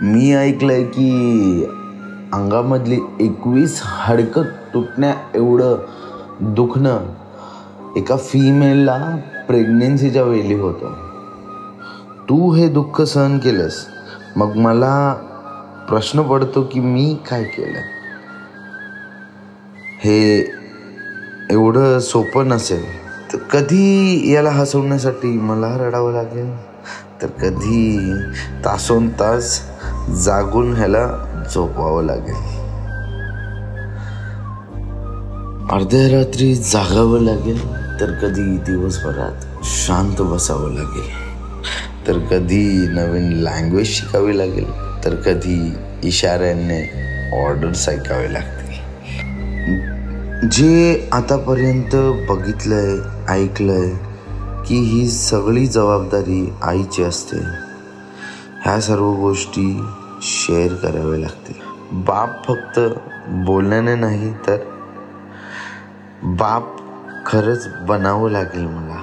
मी ऐकलंय की अंगामधली 21 हाडकं तुटण्या एवढं दुखणं एका फिमेलला प्रेग्नेन्सीच्या वेळी होतं. तू हे दुःख सहन केलंस, मग मला प्रश्न पडतो की मी काय केलं. हे एवढं सोपं नसेल. तर कधी याला हसवण्यासाठी मला रडावं लागेल, तर कधी तासोन तास जागून ह्याला झोपवावं लागेल. अर्ध्या रात्री जागावं लागेल, तर कधी दिवसभरात शांत बसावं लागेल, तर कधी नवीन लँग्वेज शिकावी लागेल, तर कधी इशाऱ्याने ऑर्डर्स ऐकावे लागतील. जे आतापर्यंत बघितलंय, ऐकलंय की ही सगळी जबाबदारी आईची असते, ह्या सर्व गोष्टी शेअर कराव्या लागतील. बाप फक्त बोलण्याने नाही, तर बाप खरंच बनावं लागेल मला.